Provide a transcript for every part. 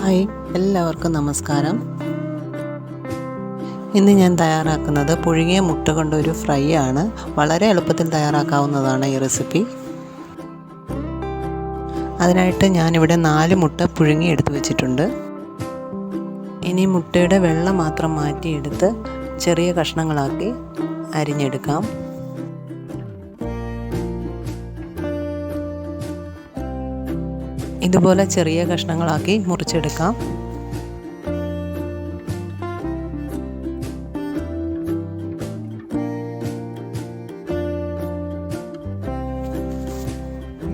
Hi, എല്ലാവർക്കും നമസ്കാരം. ഇന്ന് ഞാൻ തയ്യാറാക്കുന്നത് പുഴുങ്ങിയ മുട്ട കൊണ്ടൊരു ഫ്രൈ ആണ്. വളരെ എളുപ്പത്തിൽ തയ്യാറാക്കാവുന്നതാണ് ഈ റെസിപ്പി. അതിനായിട്ട് ഞാനിവിടെ 4 മുട്ട പുഴുങ്ങി എടുത്ത് വെച്ചിട്ടുണ്ട്. ഇനി മുട്ടയുടെ വെള്ള മാത്രം മാറ്റിയെടുത്ത് ചെറിയ കഷ്ണങ്ങളാക്കി അരിഞ്ഞെടുക്കാം. ഇതുപോലെ ചെറിയ കഷ്ണങ്ങളാക്കി മുറിച്ചെടുക്കാം.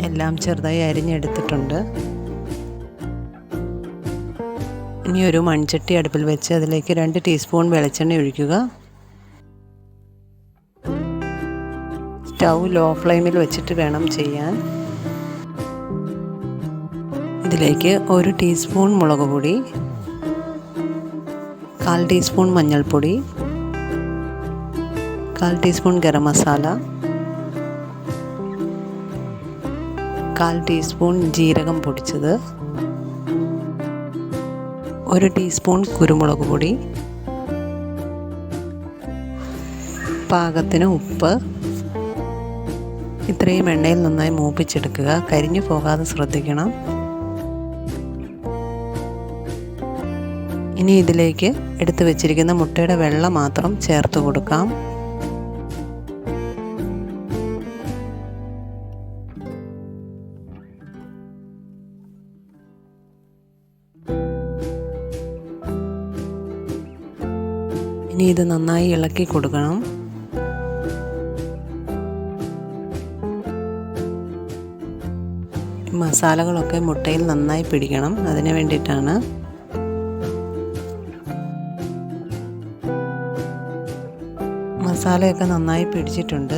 എല്ലാം ചെറുതായി അരിഞ്ഞെടുത്തിട്ടുണ്ട്. ഇനി ഒരു മൺചട്ടി അടുപ്പിൽ വെച്ച് അതിലേക്ക് 2 ടീസ്പൂൺ വെളിച്ചെണ്ണ ഒഴിക്കുക. സ്റ്റൗ ലോ ഫ്ലെയിമിൽ വെച്ചിട്ട് വേണം ചെയ്യാൻ. ഇതിലേക്ക് 1 ടീസ്പൂൺ മുളക് പൊടി, 1/4 ടീസ്പൂൺ മഞ്ഞൾപ്പൊടി, 1/4 ടീസ്പൂൺ ഗരം മസാല, 1/4 ടീസ്പൂൺ ജീരകം പൊടിച്ചത്, 1 ടീസ്പൂൺ കുരുമുളക് പൊടി, പാകത്തിന് ഉപ്പ്. ഇത്രയും എണ്ണയിൽ നന്നായി മൂപ്പിച്ചെടുക്കുക. കരിഞ്ഞു പോകാതെ ശ്രദ്ധിക്കണം. ഇനി ഇതിലേക്ക് എടുത്തു വെച്ചിരിക്കുന്ന മുട്ടയുടെ വെള്ള മാത്രം ചേർത്ത് കൊടുക്കാം. ഇനി ഇത് നന്നായി ഇളക്കി കൊടുക്കണം. മസാലകളൊക്കെ മുട്ടയിൽ നന്നായി പിടിക്കണം. അതിന് വേണ്ടിയിട്ടാണ്. മസാലയൊക്കെ നന്നായി പിടിച്ചിട്ടുണ്ട്.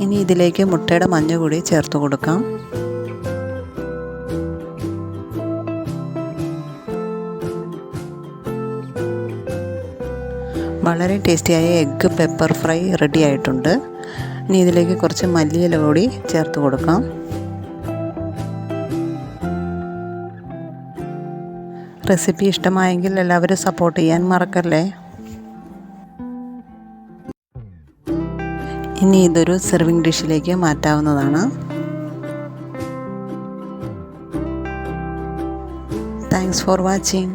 ഇനി ഇതിലേക്ക് മുട്ടയുടെ മഞ്ഞ കൂടി ചേർത്ത് കൊടുക്കാം. വളരെ ടേസ്റ്റിയായ എഗ്ഗ് പെപ്പർ ഫ്രൈ റെഡി ആയിട്ടുണ്ട്. ഇനി ഇതിലേക്ക് കുറച്ച് മല്ലിയില കൂടി ചേർത്ത് കൊടുക്കാം. റെസിപ്പി ഇഷ്ടമായെങ്കിൽ എല്ലാവരും സപ്പോർട്ട് ചെയ്യാൻ മറക്കല്ലേ. ഇനി ഇതൊരു സെർവിങ് ഡിഷിലേക്ക് മാറ്റാവുന്നതാണ്. Thanks for watching.